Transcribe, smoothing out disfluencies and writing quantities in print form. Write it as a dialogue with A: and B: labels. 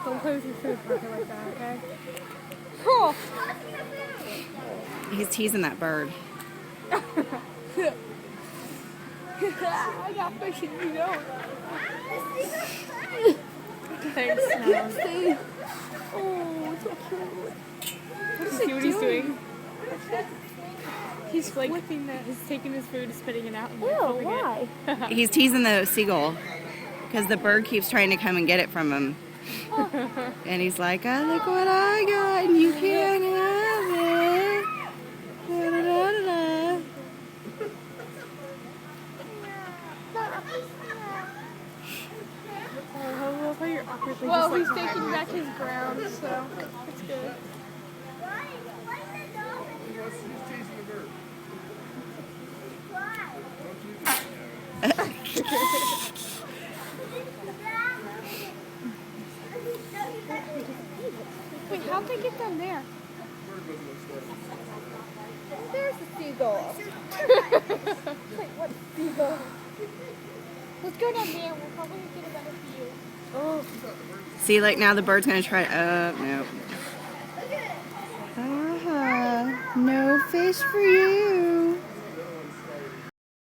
A: Don't close your food bucket like that, okay? Oh.
B: He's teasing that bird.
A: I got fish and you don't. Thanks, Snow. Oh, it's so cute. See what he's doing? He's like flipping that. He's taking his food, spitting it out, and why?
B: He's teasing the seagull because the bird keeps trying to come and get it from him. And he's like, oh, look what I got, and you can't have it. Da, da, da, da, da.
A: Well, he's taking back his ground, so it's good. Wait, how'd they get down there? There's the seagull. Wait, what seagull? Let's go down there. We'll probably get a better view. Oh.
B: See, like now the bird's gonna try. No. No fish for you.